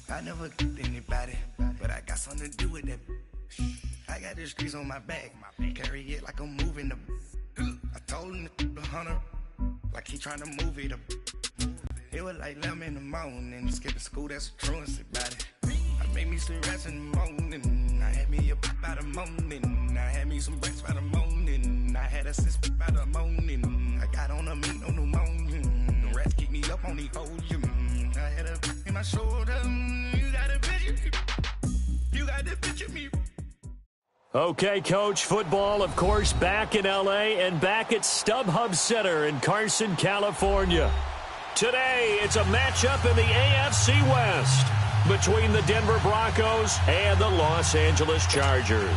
I never get anybody, but I got something to do with that. I got the streets on my back, carry it like I'm moving the. I told him to 100, like he trying to move it up. It was like 11 in the morning, skipping school, that's a truancy about it. I made me some rats in the morning, I had me a pop by the morning, I had me some breaks by the morning, I had a sis by the morning, I got on a meat on the morning, the rats keep me up on the hoes, I had a in my shoulder, you got a picture, you got the picture me. Okay, Coach, football, of course, back in L.A. and back at StubHub Center in Carson, California. Today, it's a matchup in the AFC West between the Denver Broncos and the Los Angeles Chargers.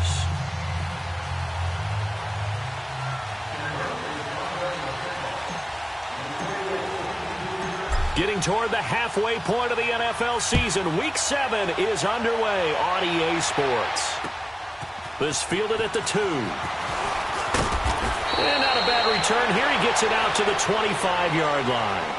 Getting toward the halfway point of the NFL season, Week 7 is underway on EA Sports. This fielded at the 2. And not a bad return here. He gets it out to the 25-yard line.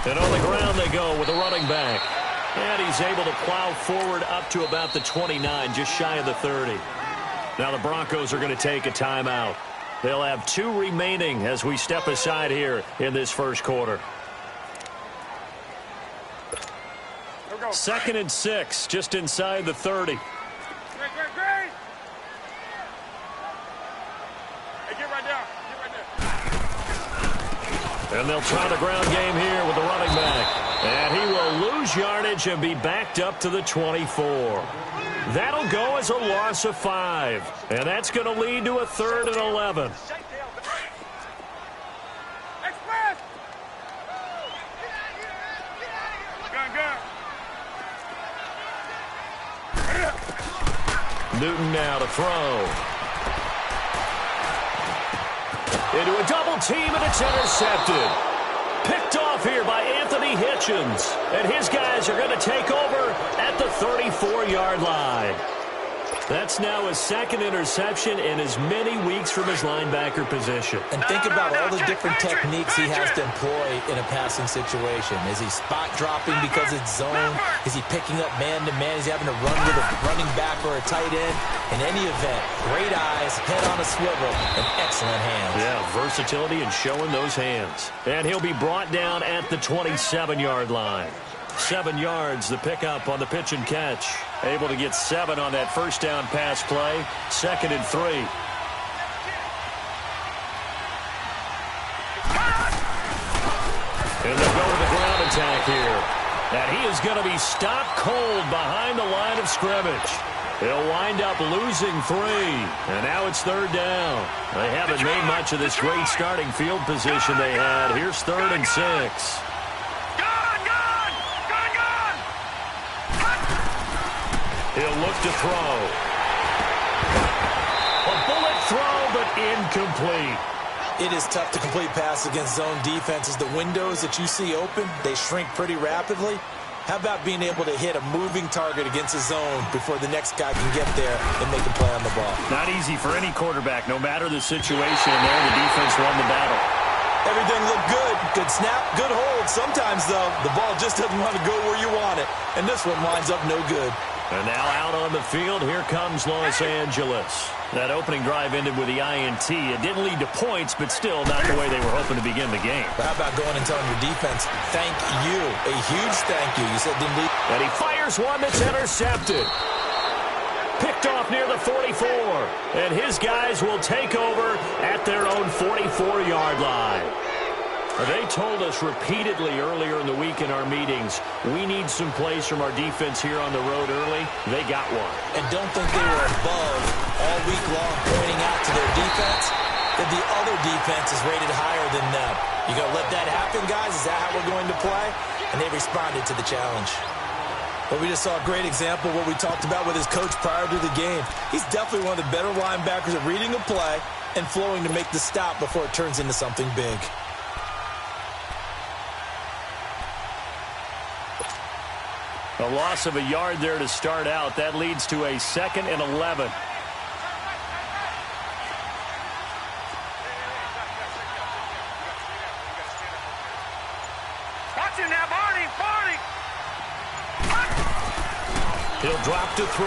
And on the ground they go with a running back. And he's able to plow forward up to about the 29, just shy of the 30. Now the Broncos are going to take a timeout. They'll have 2 remaining as we step aside here in this first quarter. 2nd and 6, just inside the 30. Hey, get right there. And they'll try the ground game here with the running back. And he will lose yardage and be backed up to the 24. That'll go as a loss of 5. And that's going to lead to a 3rd and 11. Newton now to throw. Into a double team, and it's intercepted. Picked off here by Anthony Hitchens. And his guys are going to take over at the 34-yard line. That's now his 2nd interception in as many weeks from his linebacker position. And think about all the different techniques he has to employ in a passing situation. Is he spot dropping because it's zone? Is he picking up man-to-man? Is he having to run with a running back or a tight end? In any event, great eyes, head on a swivel, and excellent hands. Yeah, versatility and showing those hands. And he'll be brought down at the 27-yard line. 7 yards, the pickup on the pitch and catch. Able to get 7 on that first down pass play. 2nd and 3. And they go to the ground attack here. And he is going to be stopped cold behind the line of scrimmage. He'll wind up losing 3. And now it's 3rd down. They haven't made much of this great starting field position they had. Here's 3rd and 6. He'll look to throw. A bullet throw, but incomplete. It is tough to complete passes against zone defenses. The windows that you see open, they shrink pretty rapidly. How about being able to hit a moving target against a zone before the next guy can get there and make a play on the ball? Not easy for any quarterback, no matter the situation. There, the defense won the battle. Everything looked good. Good snap, good hold. Sometimes, though, the ball just doesn't want to go where you want it. And this one winds up no good. And now out on the field, here comes Los Angeles. That opening drive ended with the INT. It didn't lead to points, but still not the way they were hoping to begin the game. But how about going and telling your defense, thank you, a huge thank you. You said didn't lead. And he fires one that's intercepted. Picked off near the 44. And his guys will take over at their own 44-yard line. They told us repeatedly earlier in the week in our meetings, we need some plays from our defense here on the road early. They got one. And don't think they were above all week long pointing out to their defense that the other defense is rated higher than them. You going to let that happen, guys? Is that how we're going to play? And they responded to the challenge. But we just saw a great example of what we talked about with his coach prior to the game. He's definitely one of the better linebackers at reading a play and flowing to make the stop before it turns into something big. A loss of a yard there to start out. That leads to a 2nd and 11. He'll drop to throw.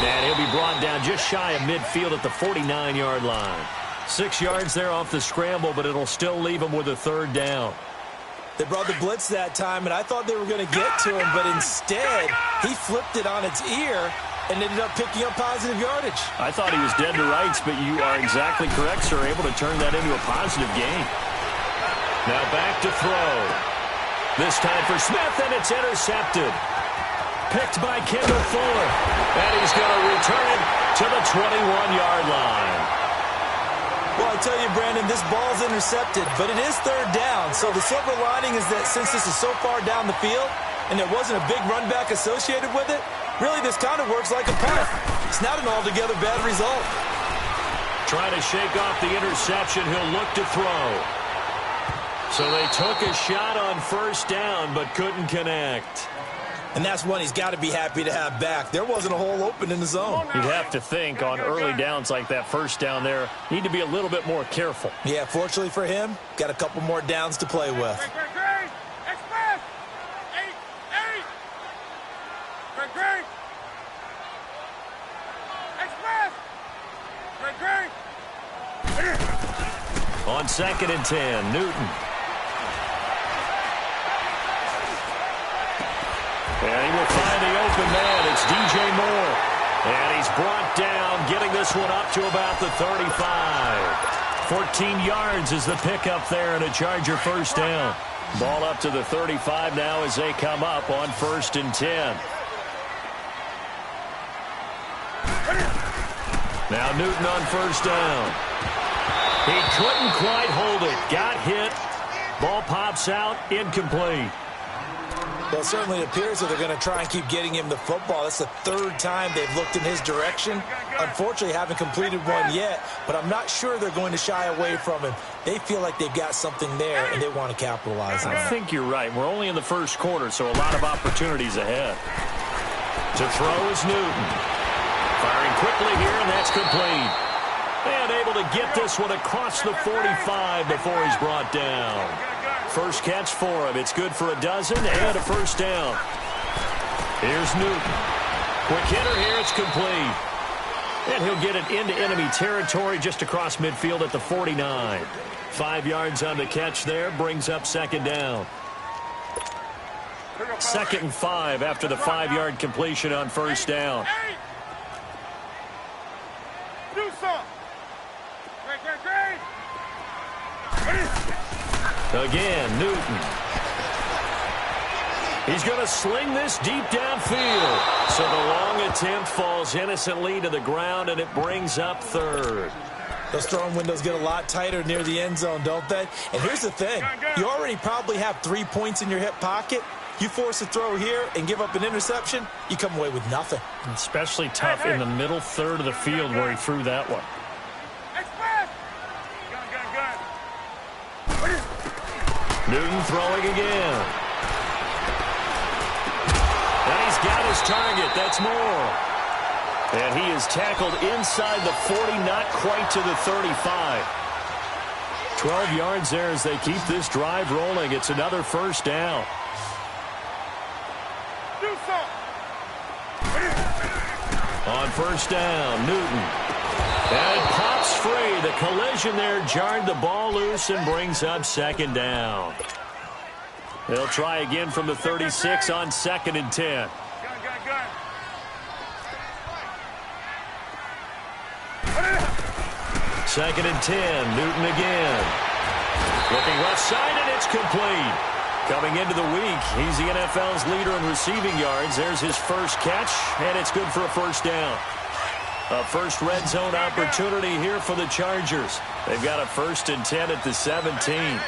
And he'll be brought down just shy of midfield at the 49-yard line. 6 yards there off the scramble, but it'll still leave him with a 3rd down. They brought the blitz that time, and I thought they were going to get to him, but instead, he flipped it on its ear and ended up picking up positive yardage. I thought he was dead to rights, but you are exactly correct, sir. Able to turn that into a positive gain. Now back to throw. This time for Smith, and it's intercepted. Picked by Kendall Fuller. And he's going to return it to the 21-yard line. Well, I tell you, Brandon, this ball's intercepted, but it is 3rd down. So the silver lining is that since this is so far down the field and there wasn't a big run back associated with it, really this kind of works like a punt. It's not an altogether bad result. Trying to shake off the interception. He'll look to throw. So they took a shot on 1st down, but couldn't connect. And that's one he's got to be happy to have back. There wasn't a hole open in the zone. You'd have to think on early downs like that 1st down there, need to be a little bit more careful. Yeah, fortunately for him, got a couple more downs to play with. On 2nd and 10, Newton. And he will find the open man. It's DJ Moore. And he's brought down, getting this one up to about the 35. 14 yards is the pickup there and a Charger 1st down. Ball up to the 35 now as they come up on 1st and 10. Now Newton on 1st down. He couldn't quite hold it. Got hit. Ball pops out. Incomplete. Well, it certainly appears that they're going to try and keep getting him the football. That's the 3rd time they've looked in his direction. Unfortunately, haven't completed one yet, but I'm not sure they're going to shy away from him. They feel like they've got something there, and they want to capitalize on it. I think you're right. We're only in the 1st quarter, so a lot of opportunities ahead. To throw is Newton. Firing quickly here, and that's complete. And able to get this one across the 45 before he's brought down. First catch for him. It's good for a dozen and a 1st down. Here's Newton. Quick hitter here. It's complete. And he'll get it into enemy territory just across midfield at the 49. 5 yards on the catch there. Brings up 2nd down. 2nd and 5 after the 5-yard completion on 1st down. Again, Newton. He's going to sling this deep downfield. So the long attempt falls innocently to the ground, and it brings up 3rd. Those throwing windows get a lot tighter near the end zone, don't they? And here's the thing. You already probably have 3 points in your hip pocket. You force a throw here and give up an interception, you come away with nothing. Especially tough in the middle 3rd of the field where he threw that one. Newton throwing again. And he's got his target. That's Moore. And he is tackled inside the 40, not quite to the 35. 12 yards there as they keep this drive rolling. It's another 1st down. On 1st down, Newton. And it pops free. The collision there jarred the ball loose and brings up 2nd down. They'll try again from the 36 on 2nd and 10. Second and 10, Newton again. Looking left side, and it's complete. Coming into the week, he's the NFL's leader in receiving yards. There's his first catch, and it's good for a 1st down. A first red zone opportunity here for the Chargers. They've got a 1st and 10 at the 17.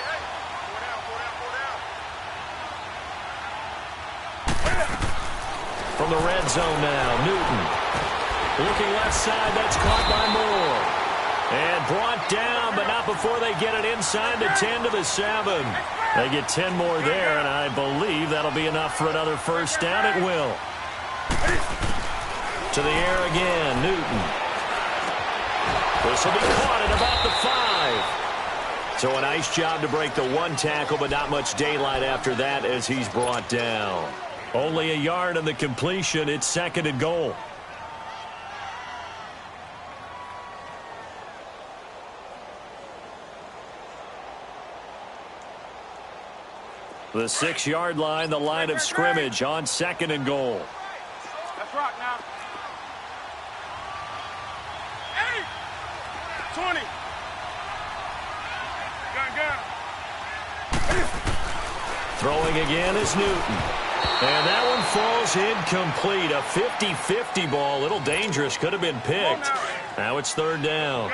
the red zone now. Newton. Looking left side. That's caught by Moore. And brought down, but not before they get it inside the 10 to the 7. They get 10 more there, and I believe that'll be enough for another first down. It will. To the air again, Newton. This will be caught at about the 5. So a nice job to break the one tackle, but not much daylight after that as he's brought down. Only a yard on the completion. It's 2nd and goal. The 6-yard line, the line of scrimmage on 2nd and goal. Let's rock now. 20. Gun. Throwing again is Newton. And that one falls incomplete. A 50-50 ball. A little dangerous. Could have been picked. Now it's 3rd down.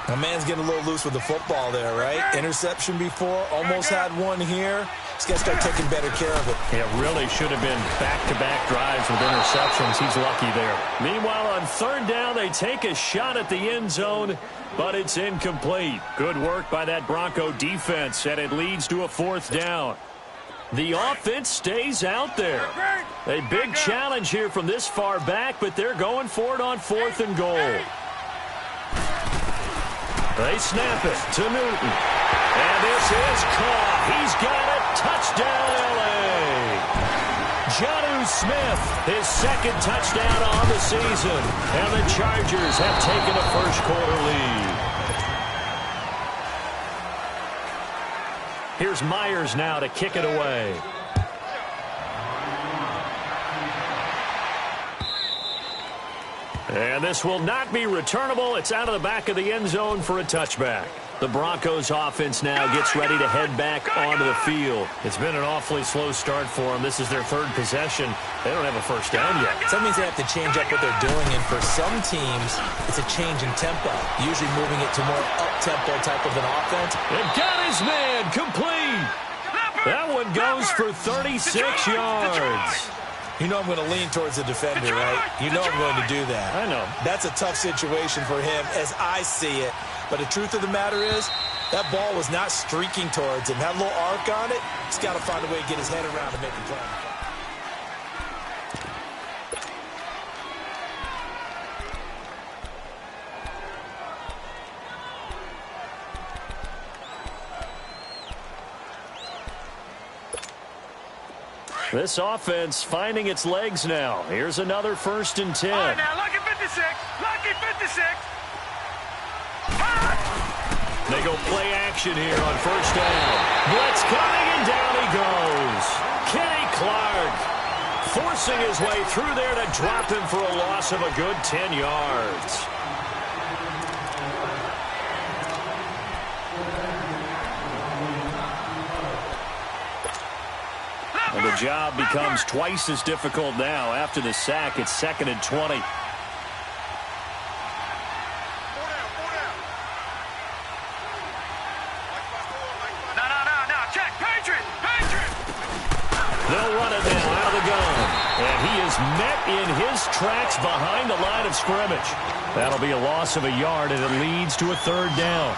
My man's getting a little loose with the football there, right? Interception before. Almost had one here. He's got to start taking better care of it. It really should have been back-to-back drives with interceptions. He's lucky there. Meanwhile, on 3rd down, they take a shot at the end zone, but it's incomplete. Good work by that Bronco defense, and it leads to a 4th down. The offense stays out there. A big challenge here from this far back, but they're going for it on 4th and goal. They snap it to Newton. And this is caught. He's got it. Touchdown, L.A. Jonnu Smith, his 2nd touchdown on the season. And the Chargers have taken a first-quarter lead. Here's Myers now to kick it away. And this will not be returnable. It's out of the back of the end zone for a touchback. The Broncos offense now gets ready to head back onto the field. It's been an awfully slow start for them. This is their 3rd possession. They don't have a first down yet. So that means they have to change up what they're doing, and for some teams, it's a change in tempo, usually moving it to more up-tempo type of an offense. And got his man complete. That one goes for 36 yards. You know I'm going to lean towards the defender, right? You know I'm going to do that. I know. That's a tough situation for him as I see it. But the truth of the matter is, that ball was not streaking towards him. Had a little arc on it. He's got to find a way to get his head around and make a play. This offense finding its legs now. Here's another 1st and 10. All right, now, lucky 56. Lucky 56. They go play action here on 1st down. Blitz coming, and down he goes. Kenny Clark forcing his way through there to drop him for a loss of a good 10 yards. And the job becomes twice as difficult now. After the sack, it's 2nd and 20. No, check. Patriot. They'll run it now out of the gun. And he is met in his tracks behind the line of scrimmage. That'll be a loss of a yard, and it leads to a 3rd down.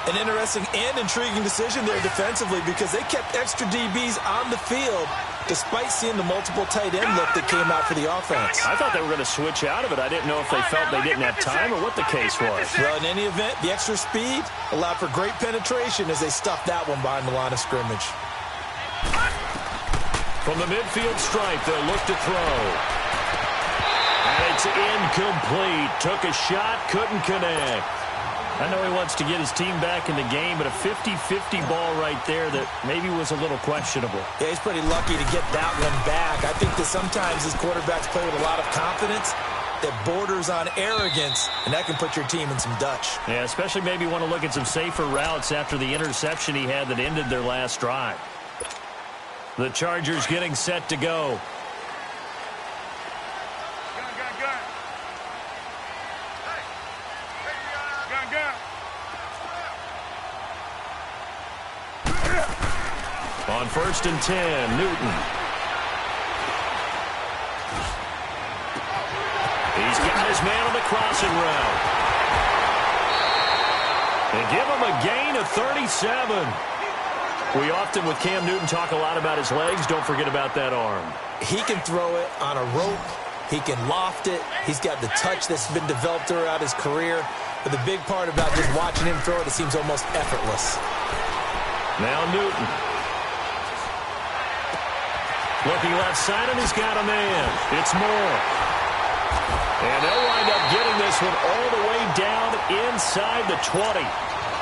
An interesting and intriguing decision there defensively because they kept extra DBs on the field despite seeing the multiple tight end look that came out for the offense. I thought they were going to switch out of it. I didn't know if they felt they didn't have time or what the case was. Well, in any event, the extra speed allowed for great penetration as they stuffed that one behind the line of scrimmage. From the midfield stripe, they'll look to throw. And it's incomplete. Took a shot, couldn't connect. I know he wants to get his team back in the game, but a 50-50 ball right there that maybe was a little questionable. Yeah, he's pretty lucky to get that one back. I think that sometimes his quarterbacks play with a lot of confidence that borders on arrogance, and that can put your team in some Dutch. Yeah, especially maybe want to look at some safer routes after the interception he had that ended their last drive. The Chargers getting set to go. On 1st and 10, Newton. got his man on the crossing route. And give him a gain of 37. We often, with Cam Newton, talk a lot about his legs. Don't forget about that arm. He can throw it on a rope. He can loft it. He's got the touch that's been developed throughout his career. But the big part about just watching him throw it, it seems almost effortless. Now Newton. Looking left side, and he's got a man. It's Moore. And they'll wind up getting this one all the way down inside the 20.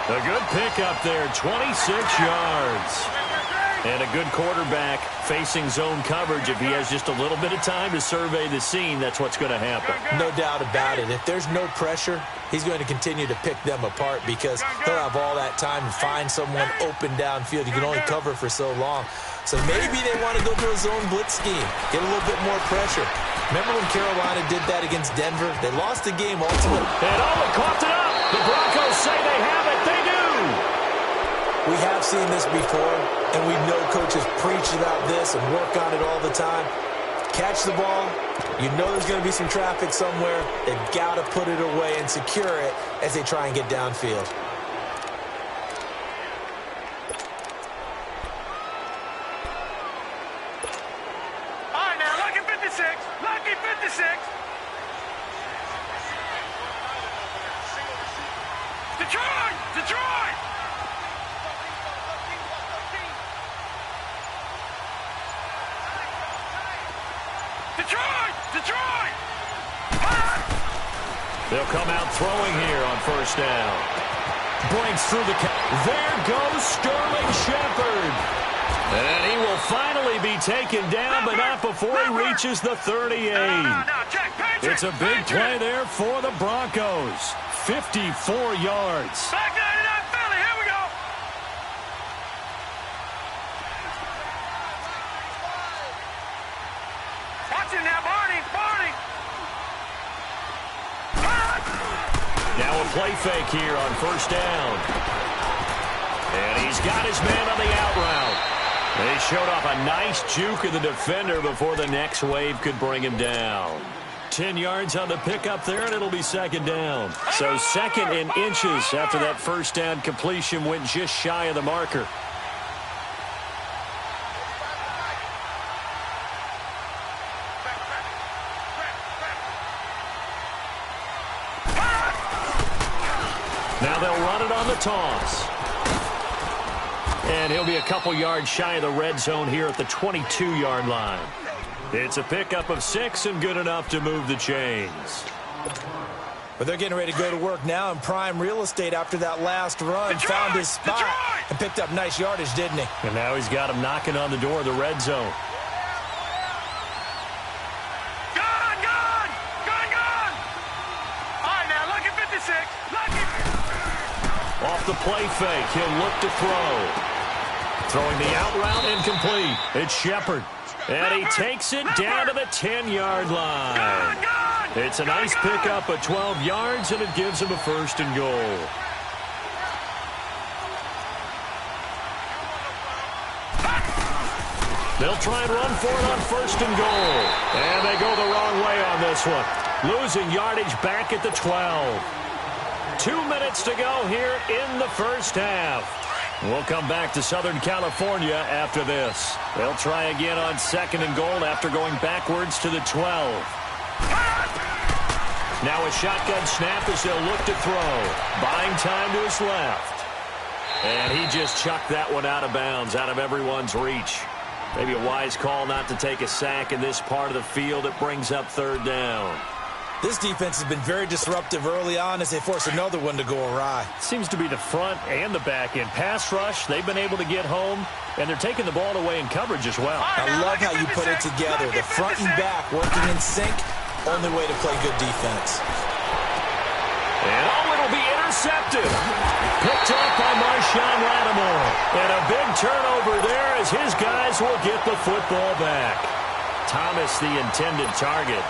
A good pickup there, 26 yards. And a good quarterback facing zone coverage. If he has just a little bit of time to survey the scene, that's what's going to happen. No doubt about it. If there's no pressure, he's going to continue to pick them apart because he'll have all that time to find someone open downfield. You can only cover for so long. So maybe they want to go to a zone blitz scheme, get a little bit more pressure. Remember when Carolina did that against Denver? They lost the game ultimately. And they coughed it up. The Broncos say they have it. They do. We have seen this before, and we know coaches preach about this and work on it all the time. Catch the ball. You know there's going to be some traffic somewhere. They've got to put it away and secure it as they try and get downfield. They'll come out throwing here on first down. Breaks through the... There goes Sterling Shepard. And he will finally be taken down, but not before he reaches the 38. It's a big play there for the Broncos. 54 yards. Back 99 Philly, here we go. Watch it now, Barney. Now a play fake here on first down. And he's got his man on the out route. They showed off a nice juke of the defender before the next wave could bring him down. 10 yards on the pickup there, and it'll be second down. So second in inches after that first down completion went just shy of the marker. Now they'll run it on the toss. And he'll be a couple yards shy of the red zone here at the 22-yard line. It's a pickup of 6 and good enough to move the chains. But they're getting ready to go to work now in prime real estate after that last run. Found his spot and picked up nice yardage, didn't he? And now he's got him knocking on the door of the red zone. Gone! All right, now, look at 56. Off the play fake, he'll look to throw. Throwing the out route incomplete. It's Shepard. And he takes it down to the 10-yard line. It's a nice pickup of 12 yards, and it gives him a first and goal. They'll try and run for it on first and goal. And they go the wrong way on this one. Losing yardage back at the 12. 2 minutes to go here in the first half. We'll come back to Southern California after this. They'll try again on second and goal after going backwards to the 12. Now a shotgun snap as they'll look to throw. Buying time to his left. And he just chucked that one out of bounds, out of everyone's reach. Maybe a wise call not to take a sack in this part of the field. It brings up third down. This defense has been very disruptive early on as they force another one to go awry. Seems to be the front and the back end. Pass rush, they've been able to get home, and they're taking the ball away in coverage as well. I love how you put it together. The front and back working in sync, only way to play good defense. And it'll be intercepted. Picked up by Marshawn Lattimore. And a big turnover there as his guys will get the football back. Thomas the intended target.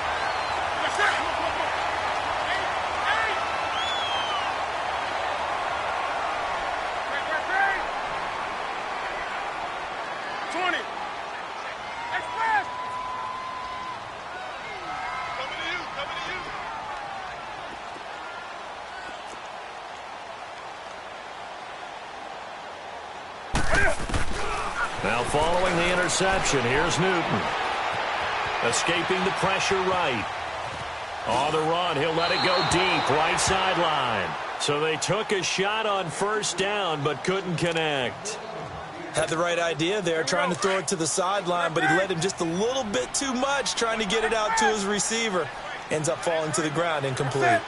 Now following the interception, here's Newton. Escaping the pressure right. On the run, he'll let it go deep, right sideline. So they took a shot on first down, but couldn't connect. Had the right idea there, trying to throw it to the sideline, but he let him just a little bit too much, trying to get it out to his receiver. Ends up falling to the ground, incomplete.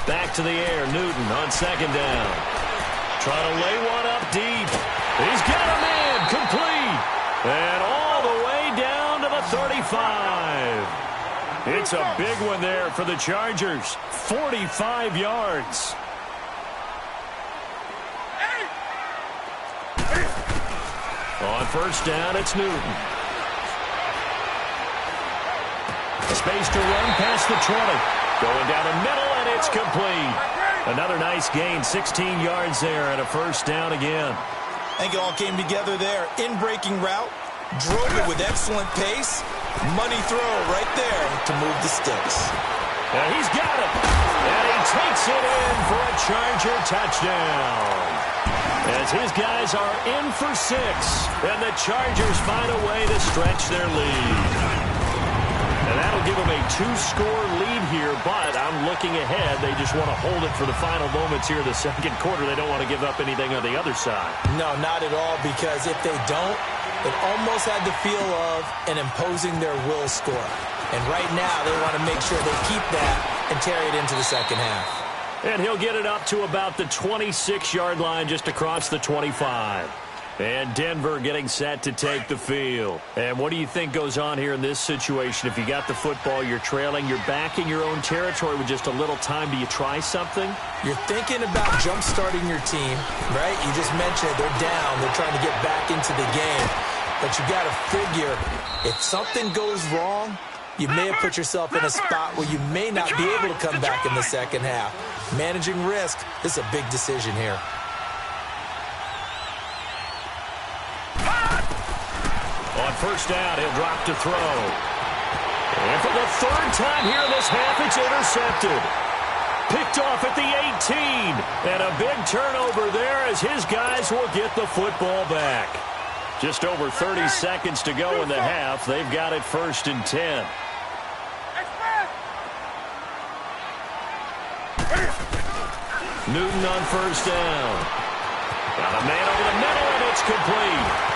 Back to the air, Newton on second down. Trying to lay one up deep. He's got a man, complete. And all the way down to the 35. It's a big one there for the Chargers. 45 yards. On first down, it's Newton. Space to run past the 20. Going down the middle, and it's complete. Another nice gain, 16 yards there, and a first down again. I think it all came together there. In-breaking route, drove it with excellent pace. Money throw right there to move the sticks. And he's got it. And he takes it in for a Charger touchdown. As his guys are in for 6, and the Chargers find a way to stretch their lead. And that'll give them a 2-score lead here, but I'm looking ahead. They just want to hold it for the final moments here in the second quarter. They don't want to give up anything on the other side. No, not at all, because if they don't, it almost had the feel of an imposing their will score. And right now, they want to make sure they keep that and carry it into the second half. And he'll get it up to about the 26-yard line, just across the 25. And Denver getting set to take the field. And what do you think goes on here in this situation? If you got the football, you're trailing, you're back in your own territory with just a little time. Do you try something? You're thinking about jump-starting your team, right? You just mentioned they're down. They're trying to get back into the game. But you got to figure, if something goes wrong, you may have put yourself in a spot where you may not be able to come back in the second half. Managing risk, this is a big decision here. On first down, he'll drop to throw. And for the third time here in this half, it's intercepted. Picked off at the 18. And a big turnover there as his guys will get the football back. Just over 30 seconds to go in the half. They've got it 1st and 10. Newton on first down. Got a man over the middle, and it's complete.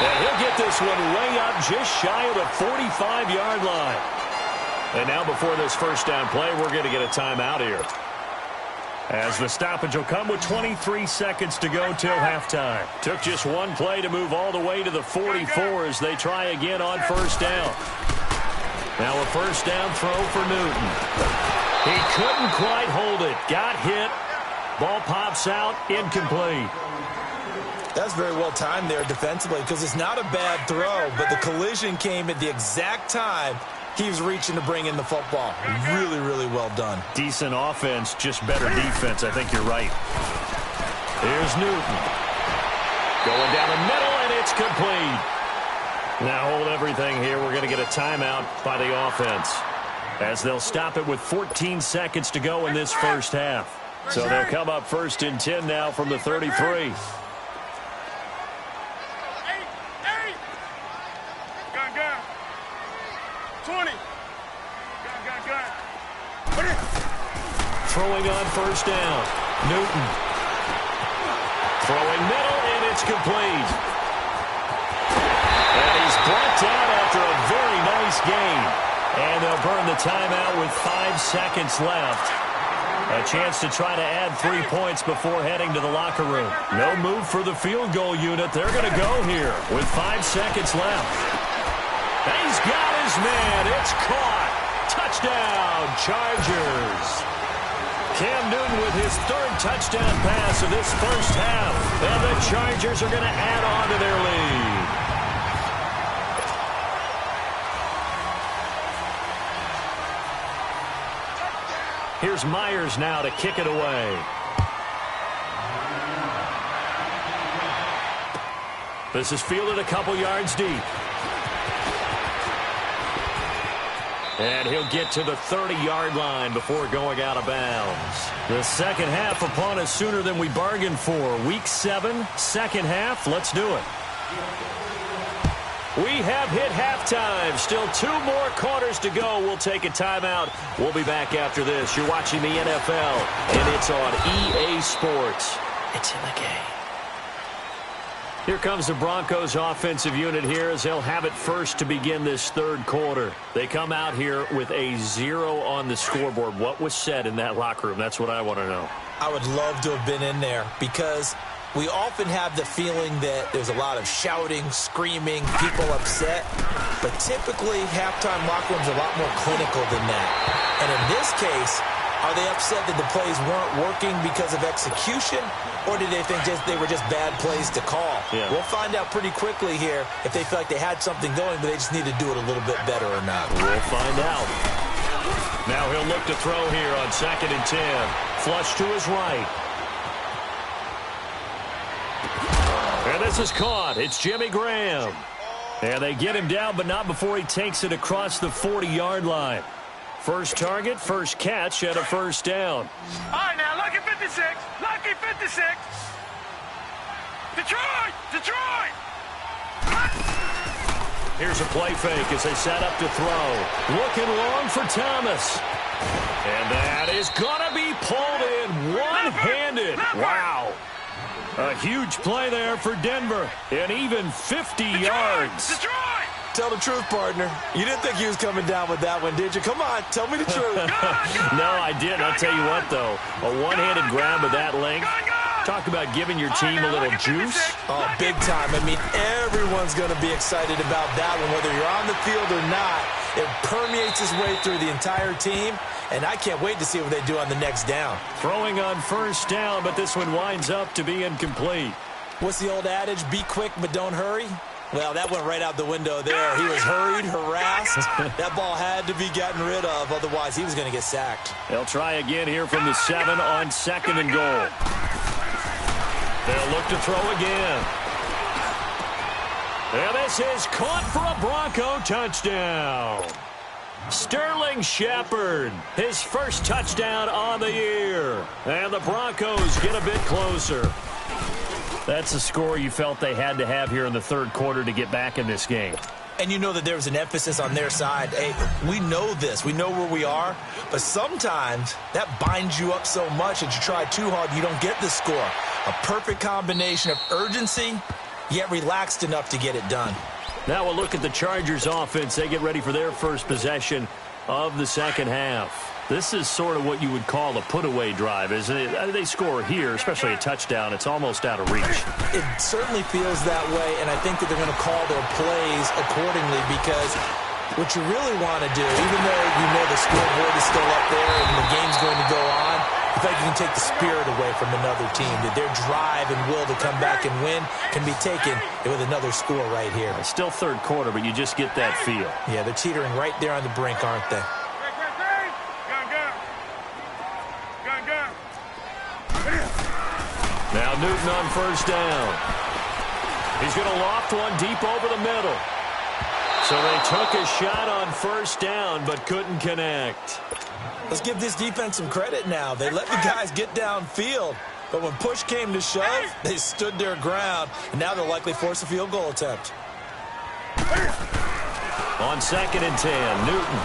And he'll get this one way up just shy of the 45-yard line. And now before this first down play, we're going to get a timeout here. As the stoppage will come with 23 seconds to go till halftime. Took just one play to move all the way to the 44 as they try again on first down. Now a first down throw for Newton. He couldn't quite hold it. Got hit. Ball pops out. Incomplete. That's very well timed there defensively, because it's not a bad throw, but the collision came at the exact time he was reaching to bring in the football. Really, really well done. Decent offense, just better defense. I think you're right. Here's Newton. Going down the middle, and it's complete. Now hold everything here. We're going to get a timeout by the offense, as they'll stop it with 14 seconds to go in this first half. So they'll come up 1st and 10 now from the 33. Throwing on first down. Newton. Throwing middle, and it's complete. And he's brought down after a very nice game. And they'll burn the timeout with 5 seconds left. A chance to try to add 3 points before heading to the locker room. No move for the field goal unit. They're going to go here with 5 seconds left. And he's got his man. It's caught. Touchdown, Chargers. Cam Newton with his 3rd touchdown pass of this first half. And the Chargers are going to add on to their lead. Here's Myers now to kick it away. This is fielded a couple yards deep. And he'll get to the 30-yard line before going out of bounds. The second half upon us sooner than we bargained for. Week 7, second half. Let's do it. We have hit halftime. Still 2 more quarters to go. We'll take a timeout. We'll be back after this. You're watching the NFL, and it's on EA Sports. It's in the game. Here comes the Broncos offensive unit here as they'll have it first to begin this third quarter. They come out here with a 0 on the scoreboard. What was said in that locker room? That's what I want to know. I would love to have been in there because we often have the feeling that there's a lot of shouting, screaming, people upset. But typically, halftime locker rooms are a lot more clinical than that. And in this case, are they upset that the plays weren't working because of execution? Or did they think they were just bad plays to call? Yeah. We'll find out pretty quickly here if they feel like they had something going, but they just need to do it a little bit better or not. We'll find out. Now he'll look to throw here on 2nd and 10. Flush to his right. And this is caught. It's Jimmy Graham. And they get him down, but not before he takes it across the 40-yard line. First target, first catch, and a first down. All right, now, lucky 56. Lucky 56. Detroit! Detroit! Here's a play fake as they set up to throw. Looking long for Thomas. And that is going to be pulled in one-handed. Wow. A huge play there for Denver. And even 50 yards. Detroit! Tell the truth, partner. You didn't think he was coming down with that one, did you? Come on, tell me the truth. No, I didn't. I'll tell you what, though. A one-handed grab of that length. Talk about giving your team a little juice. Oh, big time. I mean, everyone's going to be excited about that one, whether you're on the field or not. It permeates its way through the entire team, and I can't wait to see what they do on the next down. Throwing on first down, but this one winds up to be incomplete. What's the old adage? Be quick, but don't hurry. Well, that went right out the window there. He was hurried, harassed. That ball had to be gotten rid of, otherwise he was going to get sacked. They'll try again here from the 7 on 2nd and goal. They'll look to throw again. And this is caught for a Bronco touchdown. Sterling Shepard, his first touchdown on the year. And the Broncos get a bit closer. That's a score you felt they had to have here in the third quarter to get back in this game. And you know that there was an emphasis on their side. Hey, we know this. We know where we are. But sometimes that binds you up so much that you try too hard, you don't get the score. A perfect combination of urgency, yet relaxed enough to get it done. Now we'll look at the Chargers offense. They get ready for their first possession of the second half. This is sort of what you would call a put-away drive, isn't it? They score here, especially a touchdown. It's almost out of reach. It certainly feels that way, and I think that they're going to call their plays accordingly because what you really want to do, even though you know the scoreboard is still up there and the game's going to go on, you think you can take the spirit away from another team, that their drive and will to come back and win can be taken with another score right here. It's still third quarter, but you just get that feel. Yeah, they're teetering right there on the brink, aren't they? Now Newton on first down. He's going to loft one deep over the middle. So they took a shot on first down but couldn't connect. Let's give this defense some credit now. They let the guys get downfield, but when push came to shove, they stood their ground, and now they'll likely force a field goal attempt. On 2nd and 10, Newton.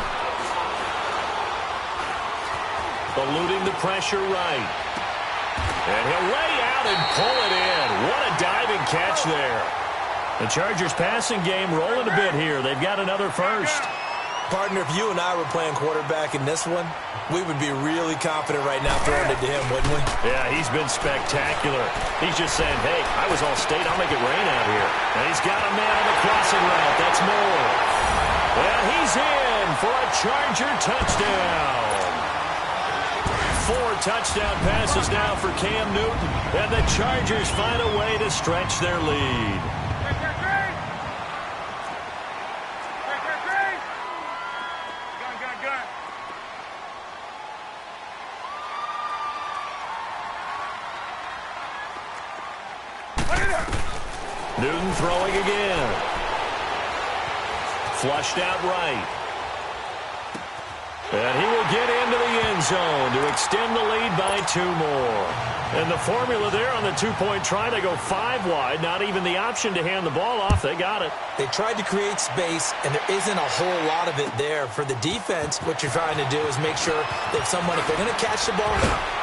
Eluding the pressure right. And he'll lay out and pull it in. What a diving catch there. The Chargers passing game rolling a bit here. They've got another first. Partner, if you and I were playing quarterback in this one, we would be really confident right now throwing it to him, wouldn't we? Yeah, he's been spectacular. He's just saying, hey, I was all state. I'll make it rain out here. And he's got a man on the crossing route. That's more. And he's in for a Charger touchdown. 4 touchdown passes now for Cam Newton. And the Chargers find a way to stretch their lead. Newton throwing again. Flushed out right. And he will get into the end zone to extend the lead by 2 more. And the formula there on the 2-point try, they go 5 wide. Not even the option to hand the ball off. They got it. They tried to create space, and there isn't a whole lot of it there. For the defense, what you're trying to do is make sure that if they're going to catch the ball,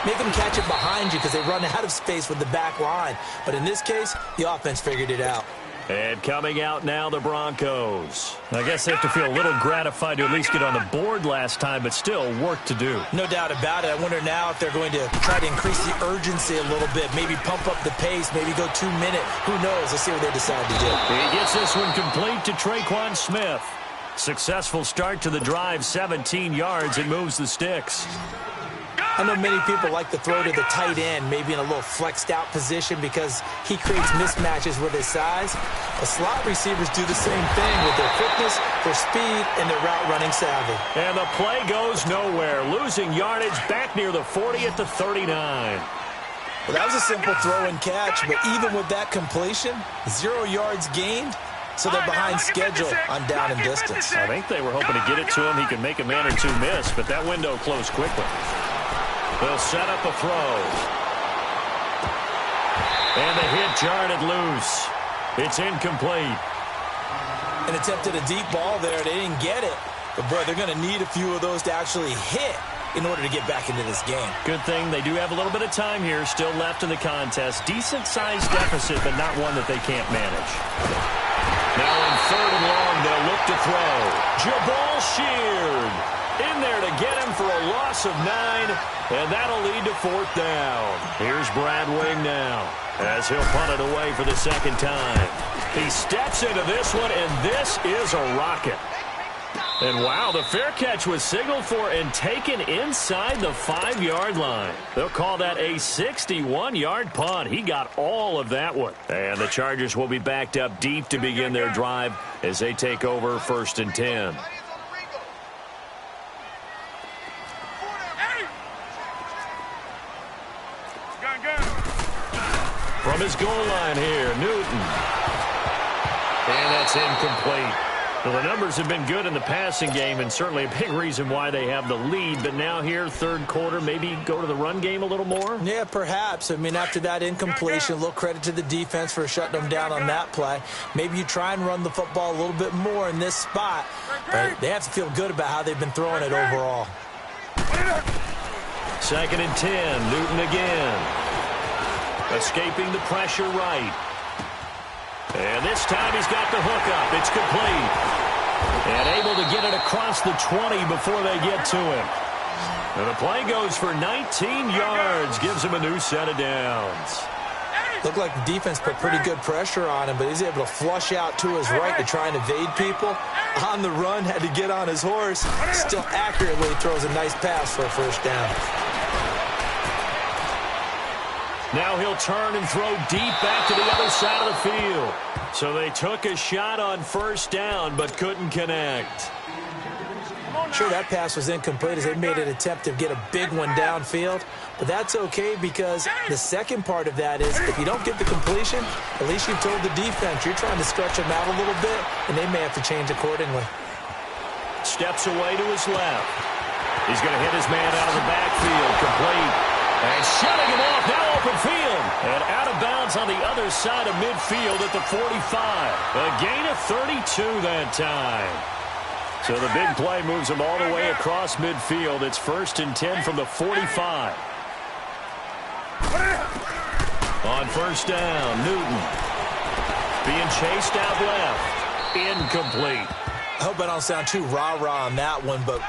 make them catch it behind you because they run out of space with the back line. But in this case, the offense figured it out. And coming out now, the Broncos. I guess they have to feel a little gratified to at least get on the board last time, but still work to do. No doubt about it. I wonder now if they're going to try to increase the urgency a little bit, maybe pump up the pace, maybe go 2 minute. Who knows? Let's see what they decide to do. He gets this one complete to Traquan Smith. Successful start to the drive, 17 yards, and moves the sticks. I know many people like to throw to the tight end, maybe in a little flexed out position because he creates mismatches with his size. But slot receivers do the same thing with their quickness, their speed, and their route running savvy. And the play goes nowhere, losing yardage back near the 40 at the 39. Well, that was a simple throw and catch, but even with that completion, 0 yards gained. So they're behind schedule on down and distance. I think they were hoping to get it to him. He could make a man or two miss, but that window closed quickly. They'll set up a throw. And the hit jarred it loose. It's incomplete. And attempted a deep ball there. They didn't get it. But, boy, they're going to need a few of those to actually hit in order to get back into this game. Good thing they do have a little bit of time here still left in the contest. Decent-sized deficit, but not one that they can't manage. Now in 3rd and long, they'll look to throw. Jabal Sheard in there to get him for a loss of 9, and that'll lead to 4th down. Here's Brad Wing now as he'll punt it away for the 2nd time. He steps into this one, and this is a rocket. And wow, the fair catch was signaled for and taken inside the 5-yard line. They'll call that a 61-yard punt. He got all of that one. And the Chargers will be backed up deep to begin their drive as they take over 1st and 10. From his goal line here, Newton. And that's incomplete. Well, the numbers have been good in the passing game and certainly a big reason why they have the lead. But now here, 3rd quarter, maybe go to the run game a little more? Yeah, perhaps. I mean, after that incompletion, a little credit to the defense for shutting them down on that play. Maybe you try and run the football a little bit more in this spot. But they have to feel good about how they've been throwing it overall. 2nd and 10, Newton again. Escaping the pressure right. And this time he's got the hookup. It's complete. And able to get it across the 20 before they get to him. And the play goes for 19 yards. Gives him a new set of downs. Looked like the defense put pretty good pressure on him, but he's able to flush out to his right to try and evade people. On the run, had to get on his horse. Still accurately throws a nice pass for a 1st down. Now he'll turn and throw deep back to the other side of the field. So they took a shot on 1st down, but couldn't connect. Sure, that pass was incomplete as they made an attempt to get a big one downfield. But that's okay because the second part of that is if you don't get the completion, at least you've told the defense you're trying to stretch them out a little bit, and they may have to change accordingly. Steps away to his left. He's going to hit his man out of the backfield, complete. And shutting him off, now open field. And out of bounds on the other side of midfield at the 45. A gain of 32 that time. So the big play moves him all the way across midfield. It's 1st and 10 from the 45. On 1st down, Newton. Being chased out left. Incomplete. I hope I don't sound too rah-rah on that one, but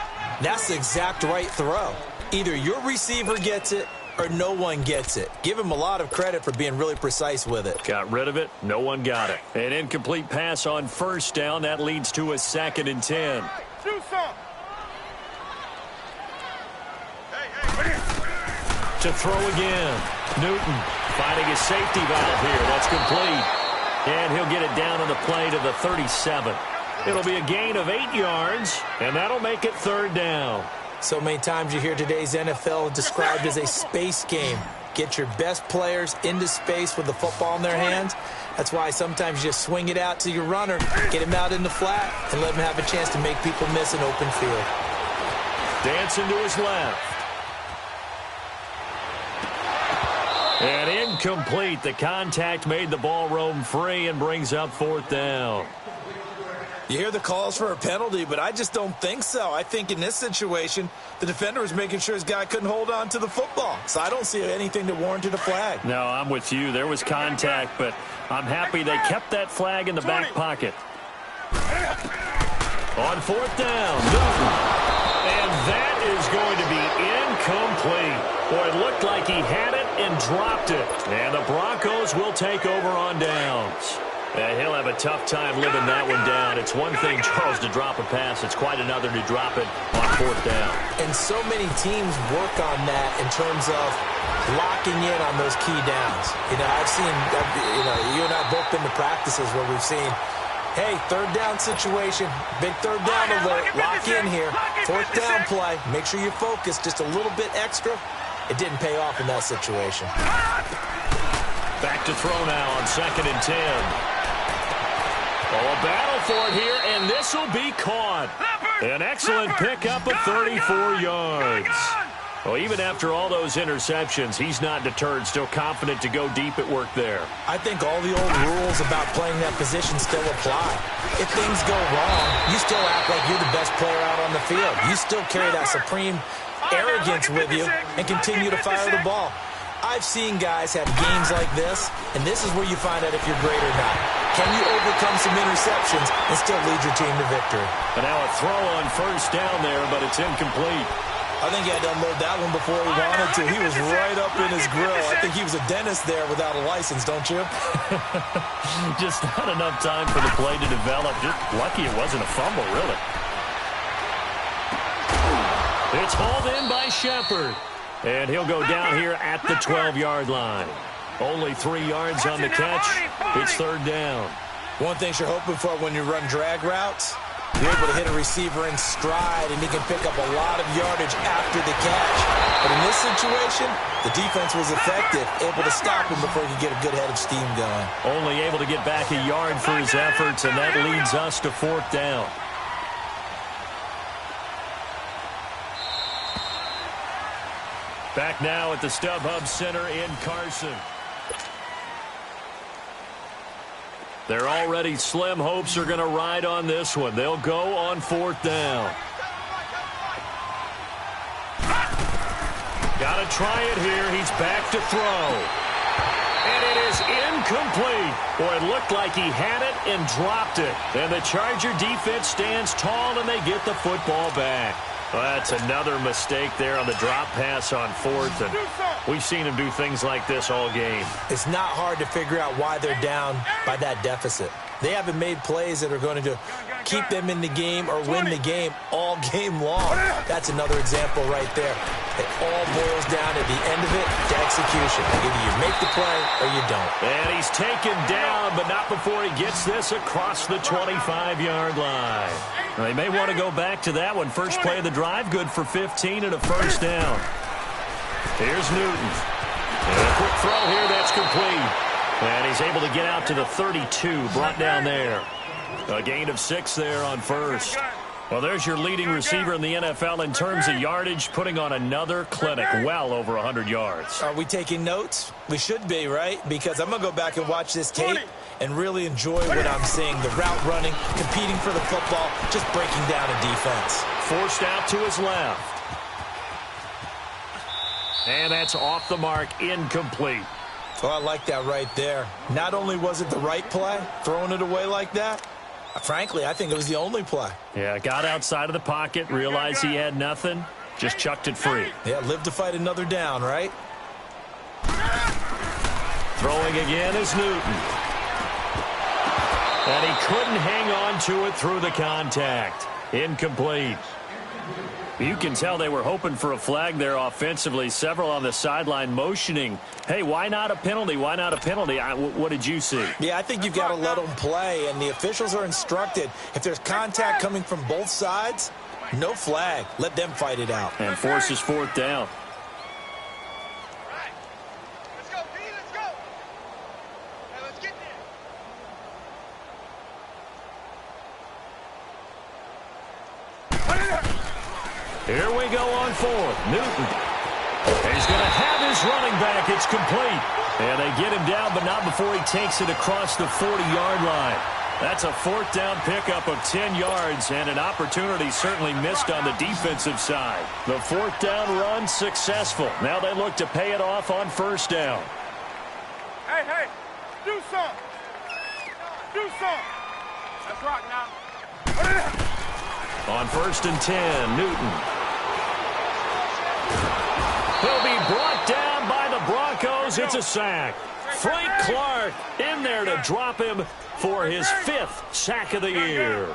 that's the exact right throw. Either your receiver gets it or no one gets it. Give him a lot of credit for being really precise with it. Got rid of it. No one got it. An incomplete pass on 1st down. That leads to a 2nd and 10. Do some. To throw again. Newton finding his safety valve here. That's complete. And he'll get it down on the play to the 37. It'll be a gain of 8 yards, and that'll make it 3rd down. So many times you hear today's NFL described as a space game. Get your best players into space with the football in their hands. That's why sometimes you just swing it out to your runner, get him out in the flat, and let him have a chance to make people miss an open field. Dancing to his left. And incomplete. The contact made the ball roam free and brings up 4th down. You hear the calls for a penalty, but I just don't think so. I think in this situation, the defender was making sure his guy couldn't hold on to the football. So I don't see anything that warranted a flag. No, I'm with you. There was contact, but I'm happy they kept that flag in the back pocket. On 4th down, Newton. And that is going to be incomplete. Boy, it looked like he had it and dropped it. And the Broncos will take over on downs. He'll have a tough time living that one down. It's one thing, Charles, to drop a pass. It's quite another to drop it on 4th down. And so many teams work on that in terms of locking in on those key downs. You know, I've seen, you and I both been to practices where we've seen, hey, 3rd down situation, big 3rd down alert, lock in here. 4th down play, make sure you're focused just a little bit extra. It didn't pay off in that situation. Back to throw now on 2nd and 10. Oh, a battle for it here, and this will be caught. An excellent pickup of 34 yards. Well, even after all those interceptions, he's not deterred, still confident to go deep at work there. I think all the old rules about playing that position still apply. If things go wrong, you still act like you're the best player out on the field. You still carry that supreme arrogance with you and continue to fire the ball. I've seen guys have games like this, and this is where you find out if you're great or not. Can you overcome some interceptions and still lead your team to victory? And now a throw on 1st down there, but it's incomplete. I think he had to unload that one before he wanted to. He was right up in his grill. I think he was a dentist there without a license, don't you? Just not enough time for the play to develop. Just lucky it wasn't a fumble, really. It's hauled in by Shepard. And he'll go down here at the 12-yard line. Only 3 yards on the catch. It's 3rd down. One thing you're hoping for when you run drag routes, you're able to hit a receiver in stride, and he can pick up a lot of yardage after the catch. But in this situation, the defense was effective, able to stop him before he could get a good head of steam going. Only able to get back a yard for his efforts, and that leads us to 4th down. Back now at the StubHub Center in Carson. They're already slim hopes are going to ride on this one. They'll go on 4th down. Got to try it here. He's back to throw. And it is incomplete. Boy, it looked like he had it and dropped it. And the Charger defense stands tall, and they get the football back. Well, that's another mistake there on the drop pass on 4th, and we've seen him do things like this all game. It's not hard to figure out why they're down by that deficit. They haven't made plays that are going to keep them in the game or win the game all game long. That's another example right there. It all boils down at the end of it to execution. Either you make the play or you don't. And he's taken down, but not before he gets this across the 25-yard line. They may want to go back to that one. First play of the drive, good for 15 and a 1st down. Here's Newton. And a quick throw here, that's complete. And he's able to get out to the 32, brought down there. A gain of 6 there on 1st. Well, there's your leading receiver in the NFL in terms of yardage, putting on another clinic, well over 100 yards. Are we taking notes? We should be, right? Because I'm going to go back and watch this tape and really enjoy what I'm seeing. The route running, competing for the football, just breaking down a defense. Forced out to his left. And that's off the mark, incomplete. Oh, I like that right there. Not only was it the right play, throwing it away like that, frankly, I think it was the only play. Yeah, got outside of the pocket, realized he had nothing, just chucked it free. Yeah, live to fight another down, right? Throwing again is Newton. And he couldn't hang on to it through the contact. Incomplete. You can tell they were hoping for a flag there offensively. Several on the sideline motioning, hey, why not a penalty? Why not a penalty? What did you see? Yeah, I think you've got to let them play, and the officials are instructed. If there's contact coming from both sides, no flag. Let them fight it out. And forces 4th down. Here we go on fourth. Newton. He's going to have his running back. It's complete. And they get him down, but not before he takes it across the 40-yard line. That's a fourth down pickup of 10 yards, and an opportunity certainly missed on the defensive side. The fourth down run successful. Now they look to pay it off on first down. Hey, do something. Do something. Let's rock now. On first and 10, Newton. He'll be brought down by the Broncos. It's a sack. Frank Clark in there to drop him for his 5th sack of the year.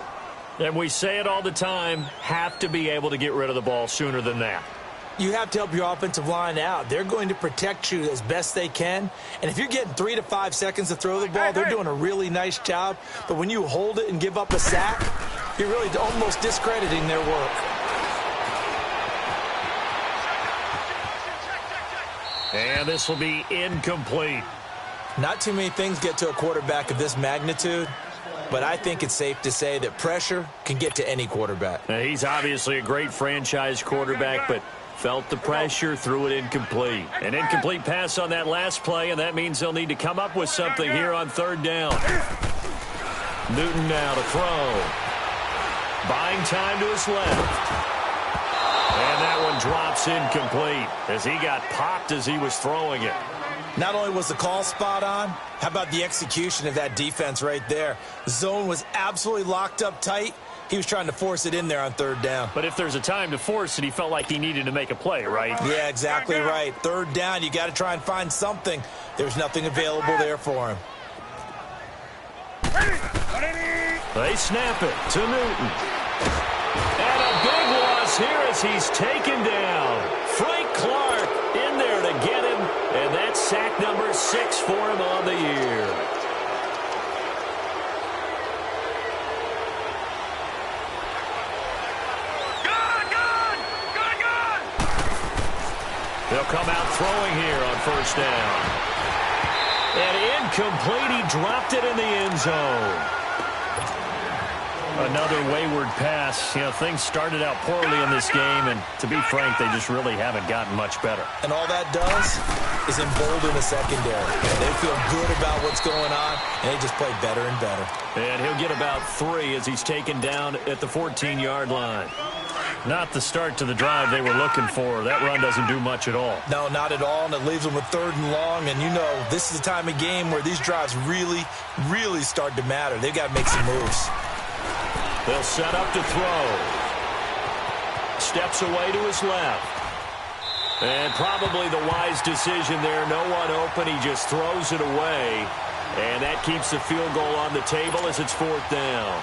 And we say it all the time, have to be able to get rid of the ball sooner than that. You have to help your offensive line out. They're going to protect you as best they can. And if you're getting 3 to 5 seconds to throw the ball, they're doing a really nice job. But when you hold it and give up a sack, you're really almost discrediting their work. And this will be incomplete. Not too many things get to a quarterback of this magnitude, but I think it's safe to say that pressure can get to any quarterback. Now, he's obviously a great franchise quarterback, but felt the pressure, threw it incomplete. An incomplete pass on that last play, and that means they'll need to come up with something here on third down. Newton now to throw. Buying time to his left. And that one drops incomplete as he got popped as he was throwing it. Not only was the call spot on, how about the execution of that defense right there? The zone was absolutely locked up tight. He was trying to force it in there on third down. But if there's a time to force it, he felt like he needed to make a play, right? Yeah, exactly right. Third down, you got to try and find something. There's nothing available there for him. They snap it to Newton. And a big loss here as he's taken down. Frank Clark in there to get him, and that's sack number 6 for him on the year. Good. They'll come out throwing here on first down. And incomplete, he dropped it in the end zone. Another wayward pass. You know, things started out poorly in this game, and to be frank, they just really haven't gotten much better. And all that does is embolden the secondary. They feel good about what's going on, and they just play better and better. And he'll get about 3 as he's taken down at the 14-yard line. Not the start to the drive they were looking for. That run doesn't do much at all. No, not at all, and it leaves them with third and long. And you know, this is the time of game where these drives really, really start to matter. They've got to make some moves. They'll set up to throw. Steps away to his left. And probably the wise decision there. No one open. He just throws it away. And that keeps the field goal on the table as it's fourth down.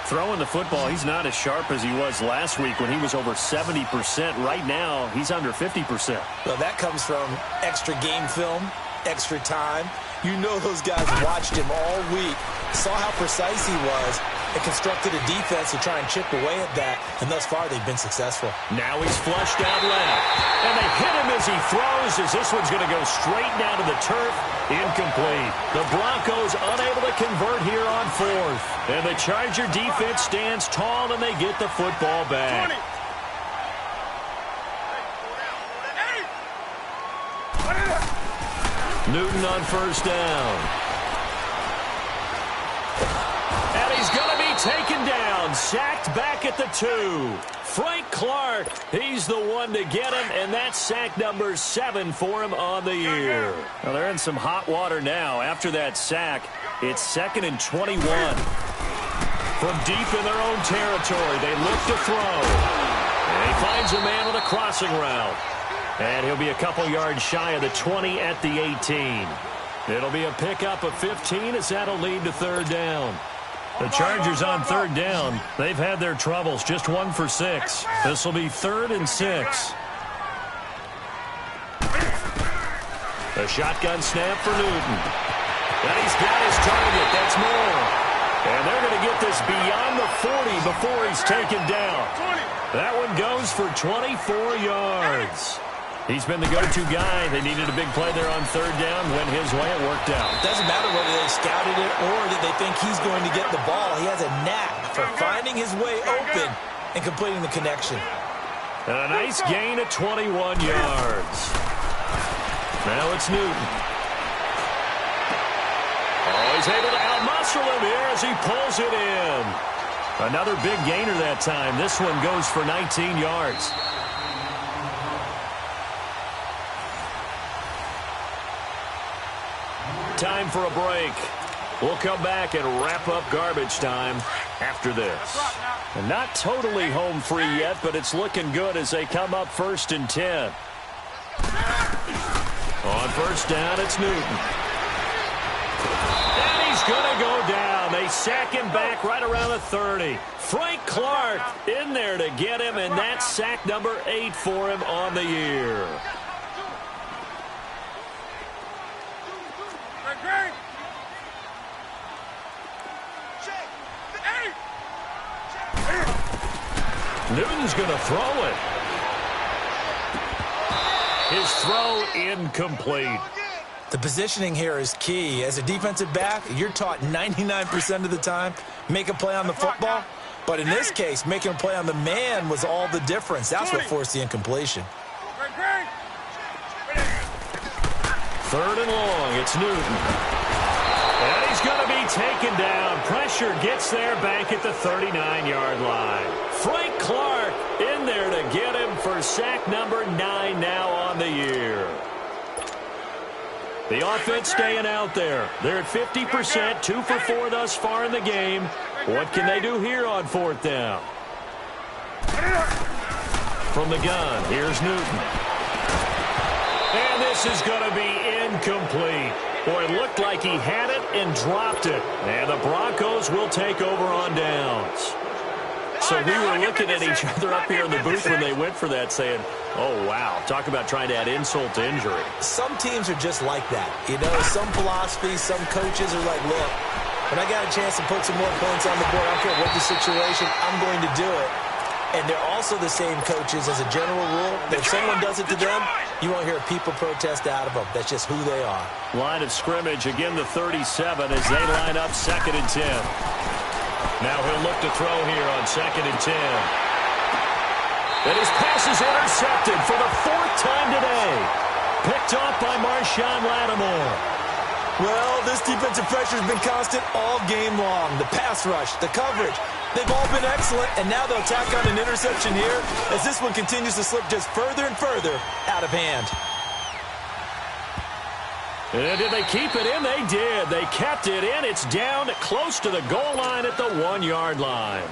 Throwing the football, he's not as sharp as he was last week when he was over 70%. Right now, he's under 50%. Well, that comes from extra game film, extra time. You know those guys watched him all week, saw how precise he was, and constructed a defense to try and chip away at that, and thus far they've been successful. Now he's flushed out left, and they hit him as he throws, as this one's going to go straight down to the turf. Incomplete. The Broncos unable to convert here on fourth, and the Charger defense stands tall, and they get the football back. 20. Newton on first down. And he's going to be taken down, sacked back at the 2. Frank Clark, he's the one to get him, and that's sack number 7 for him on the year. Now they're in some hot water now. After that sack, it's 2nd and 21. From deep in their own territory, they look to throw. And he finds a man on a crossing route. And he'll be a couple yards shy of the 20 at the 18. It'll be a pickup of 15 as that'll lead to third down. The Chargers on third down. They've had their troubles, just 1 for 6. This will be 3rd and 6. A shotgun snap for Newton. And he's got his target. That's more. And they're going to get this beyond the 40 before he's taken down. That one goes for 24 yards. He's been the go-to guy. They needed a big play there on third down. Went his way. It worked out. It doesn't matter whether they scouted it or did they think he's going to get the ball. He has a knack for finding his way open and completing the connection. And a nice gain of 21 yards. Now it's Newton. Oh, he's able to outmuscle him here as he pulls it in. Another big gainer that time. This one goes for 19 yards. Time for a break. We'll come back and wrap up garbage time after this. And not totally home free yet, but it's looking good as they come up 1st and 10. On first down, it's Newton. And he's going to go down. They sack him back right around the 30. Frank Clark in there to get him, and that's sack number 8 for him on the year. Newton's going to throw it. His throw incomplete. The positioning here is key. As a defensive back, you're taught 99% of the time, make a play on the football. But in this case, making a play on the man was all the difference. That's what forced the incompletion. 3rd and long, it's Newton. And he's going to be taken down. Pressure gets there back at the 39-yard line. Frank Clark in there to get him for sack number 9 now on the year. The offense staying out there. They're at 50%, 2 for 4 thus far in the game. What can they do here on 4th down? From the gun, here's Newton. And this is going to be incomplete. Boy, it looked like he had it and dropped it. And the Broncos will take over on downs. So we were looking at each other up here in the booth when they went for that saying, oh, wow, talk about trying to add insult to injury. Some teams are just like that. You know, some philosophies, some coaches are like, look, when I got a chance to put some more points on the board, I don't care what the situation, I'm going to do it. And they're also the same coaches as a general rule. If someone does it to them, you won't hear people protest out of them. That's just who they are. Line of scrimmage, again the 37 as they line up 2nd and 10. Now he'll look to throw here on 2nd and 10. And his pass is intercepted for the 4th time today. Picked off by Marshawn Lattimore. Well, this defensive pressure has been constant all game long. The pass rush, the coverage, they've all been excellent, and now they'll tack on an interception here as this one continues to slip just further and further out of hand. And did they keep it in? They did. They kept it in. It's down close to the goal line at the 1-yard line.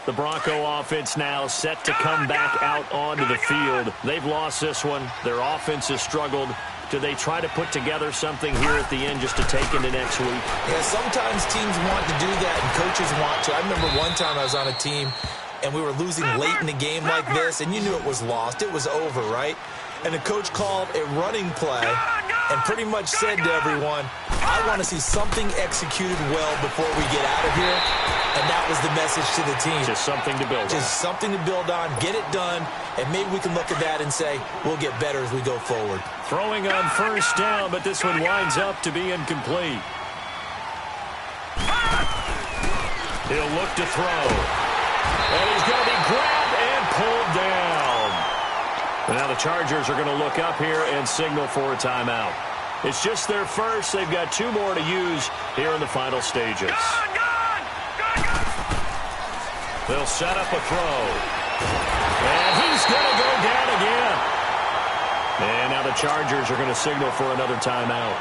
The Bronco offense now set to come back out onto the field. They've lost this one. Their offense has struggled. Do they try to put together something here at the end just to take into next week? Yeah, sometimes teams want to do that and coaches want to. I remember one time I was on a team and we were losing late in the game like this, and you knew it was lost. It was over, right? And the coach called a running play and pretty much said to everyone, I want to see something executed well before we get out of here. And that was the message to the team. Just something to build on. Just something to build on, get it done, and maybe we can look at that and say, we'll get better as we go forward. Throwing on first down, but this one winds up to be incomplete. He'll look to throw. And he's going to be grabbed and pulled down. And now the Chargers are going to look up here and signal for a timeout. It's just their first. They've got 2 more to use here in the final stages. They'll set up a throw. And he's going to go down again. And now the Chargers are going to signal for another timeout.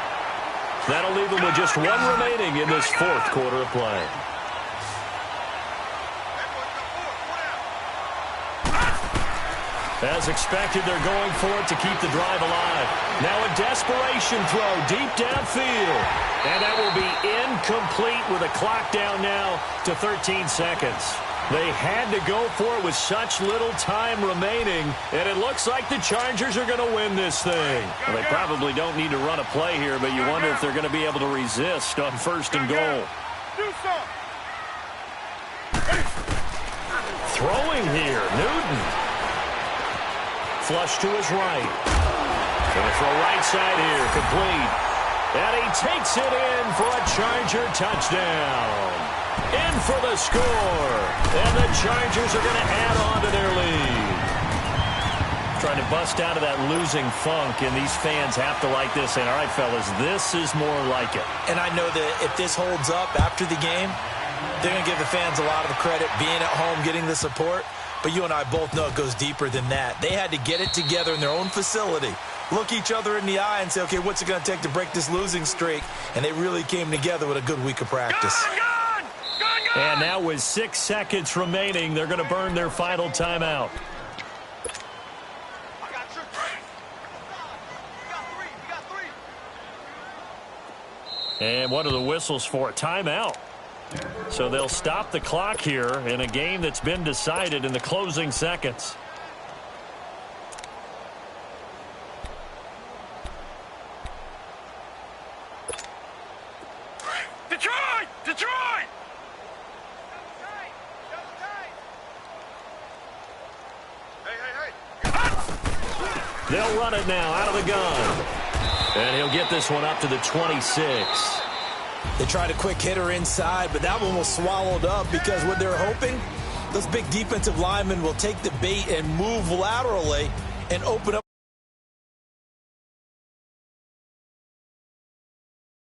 That'll leave them with just 1 remaining in this 4th quarter of play. As expected, they're going for it to keep the drive alive. Now a desperation throw deep downfield. And that will be incomplete with a clock down now to 13 seconds. They had to go for it with such little time remaining, and it looks like the Chargers are going to win this thing. Well, they probably don't need to run a play here, but you wonder if they're going to be able to resist on 1st and goal. Throwing here, Newton. Flush to his right. Going to throw right side here, complete. And he takes it in for a Charger touchdown. In for the score. And the Chargers are going to add on to their lead. Trying to bust out of that losing funk, and these fans have to like this. And all right, fellas, this is more like it. And I know that if this holds up after the game, they're going to give the fans a lot of the credit, being at home, getting the support. But you and I both know it goes deeper than that. They had to get it together in their own facility, look each other in the eye and say, okay, what's it going to take to break this losing streak? And they really came together with a good week of practice. And now with 6 seconds remaining, they're going to burn their final timeout. And one of the whistles for a timeout. So they'll stop the clock here in a game that's been decided in the closing seconds. Detroit! Detroit! They'll run it now out of the gun. And he'll get this one up to the 26. They tried a quick hitter inside, but that one was swallowed up because what they're hoping, those big defensive linemen will take the bait and move laterally and open up